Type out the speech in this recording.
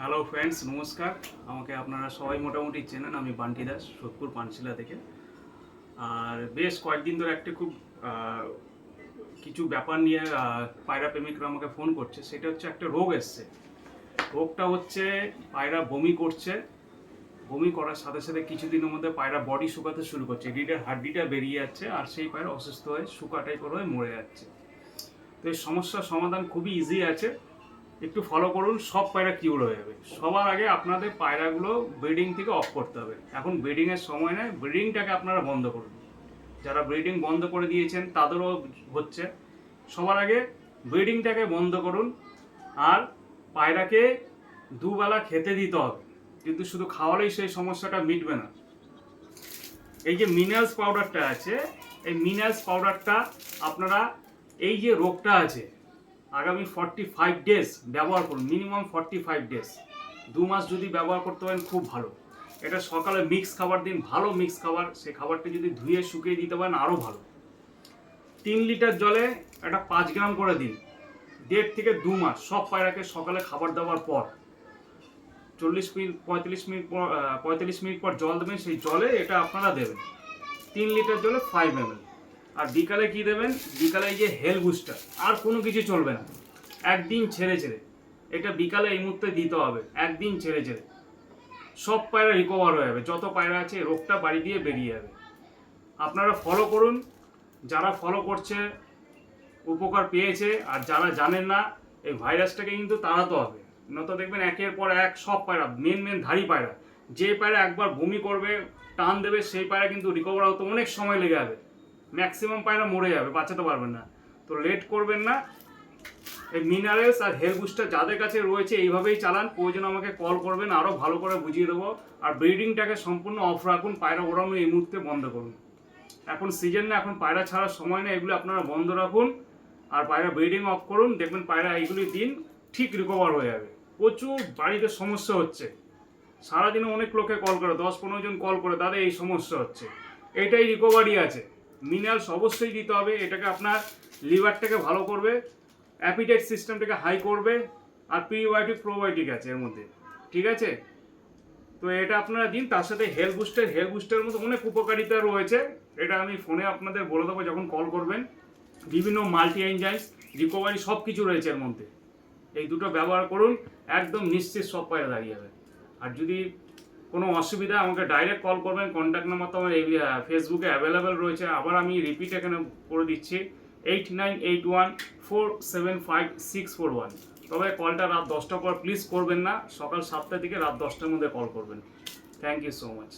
Hello friends, নমস্কার। আমাকে আপনারা সবাই মোটামুটি চেনেন। আমি বান্টি দাস, সোদপুর পানশিলা থেকে। আর বেশ কয়েকদিন ধরে একটা খুব কিছু ব্যাপার নিয়ে পায়রা প্রেমিকরা আমাকে ফোন করছে। সেটা হচ্ছে একটা রোগ এসছে। রোগটা হচ্ছে পায়রা বমি করছে। বমি করার সাথে সাথে কিছুদিনের মধ্যে পায়রা বডি শুকাতে শুরু করছে, রিডের হাড্ডিটা বেরিয়ে যাচ্ছে, আর সেই পায়রা অসুস্থ হয়ে শুকা টাইপের হয়ে মরে যাচ্ছে। তো এই সমস্যার সমাধান খুবই ইজি আছে, একটু ফলো করুন, সব পায়রা কিউর হয়ে যাবে। সবার আগে আপনাদের পায়রাগুলো ব্রিডিং থেকে অফ করতে হবে। এখন ব্রিডিংয়ের সময় নয়, ব্রিডিংটাকে আপনারা বন্ধ করুন। যারা ব্রিডিং বন্ধ করে দিয়েছেন তাদেরও হচ্ছে। সবার আগে ব্রিডিংটাকে বন্ধ করুন, আর পায়রাকে দুবেলা খেতে দিতে হবে। কিন্তু শুধু খাওয়ালেই সেই সমস্যাটা মিটবে না। এই যে মিনারেলস পাউডারটা আছে, এই মিনারেলস পাউডারটা আপনারা এই যে রোগটা আছে আগামী 45 ডেজ ব্যবহার করুন, মিনিমাম 45 ডেজ। 2 মাস যদি ব্যবহার করতে পারেন খুব ভালো। এটা সকালে মিক্স খাবার দিন, ভালো মিক্স খাবার। সেই খাবারটা যদি ধুয়ে শুকিয়ে দিতে পারেন আরও ভালো। 3 লিটার জলে এটা 5 গ্রাম করে দিন। 1.5 থেকে 2 মাস সব পায়রাকে সকালে খাবার দেওয়ার পর 40 মিনিট 45 মিনিট পর জল দেবেন। সেই জলে এটা আপনারা দেবেন। 3 লিটার জলে 5 ml। আর বিকালে কি দেবেন? বিকালে এই যে হেল বুস্টার, আর কোনো কিছু চলবে না। একদিন ছেড়ে ছেড়ে এটা বিকালে এই মুহূর্তে দিতে হবে, একদিন ছেড়ে ছেড়ে। সব পায়রা রিকভার হয়ে যাবে, যত পায়রা আছে রোগটা বাড়ি দিয়ে বেরিয়ে যাবে। আপনারা ফলো করুন। যারা ফলো করছে উপকার পেয়েছে, আর যারা জানেন না, এই ভাইরাসটাকে কিন্তু তাড়াতে হবে। নয়তো দেখবেন একের পর এক সব পায়রা, মেন ধাড়ি পায়রা, যে পায়রা একবার বমি করবে, টান দেবে, সেই পায়রা কিন্তু রিকভার হতে অনেক সময় লেগে যাবে। ম্যাক্সিমাম পায়রা মরে যাবে, বাঁচাতে পারবেন না। তো লেট করবেন না। এই মিনারেলস আর হেলথ বুস্টার যাদের কাছে রয়েছে এইভাবেই চালান। প্রয়োজন আমাকে কল করবেন, আরও ভালো করে বুঝিয়ে দেবো। আর ব্রিডিংটাকে সম্পূর্ণ অফ রাখুন, পায়রা ওড়ানো এই মুহূর্তে বন্ধ করুন। এখন সিজন না, এখন পায়রা ছাড়ার সময় না, এগুলো আপনারা বন্ধ রাখুন। আর পায়রা ব্রিডিং অফ করুন, দেখবেন পায়রা এইগুলি দিন ঠিক রিকভার হয়ে যাবে। প্রচুর বাড়িতে সমস্যা হচ্ছে, সারাদিনে অনেক লোকে কল করে, 10-15 জন কল করে, তাদের এই সমস্যা হচ্ছে। এটাই রিকভারি আছে। মিনারেলস অবশ্যই দিতে হবে। এটাকে আপনার লিভারটাকে ভালো করবে, অ্যাপিটাইট সিস্টেমটাকে হাই করবে, আর প্রিবায়োটিক প্রোবায়োটিক আছে এর মধ্যে, ঠিক আছে? তো এটা আপনারা দিন। তার সাথে হেলথ বুস্টারের মধ্যে অনেক উপকারিতা রয়েছে। এটা আমি ফোনে আপনাদের বলে দেবো যখন কল করবেন। বিভিন্ন মাল্টি এনজাইমস, রিকভারি সব কিছু রয়েছে এর মধ্যে। এই দুটো ব্যবহার করুন, একদম নিশ্চিত সব পায়রা দাঁড়িয়ে যাবে। আর যদি কোনো অসুবিধা, আমাকে ডাইরেক্ট কল করবেন। কন্ট্যাক্ট নাম্বার তো আমার ফেসবুকে অ্যাভেলেবেল রয়েছে। আবার আমি রিপিট এখানে করে দিচ্ছি, 8981475641। তবে কলটা রাত 10টার পর প্লিজ করবেন না, সকাল 7টা থেকে রাত 10টার মধ্যে কল করবেন। Thank you so much.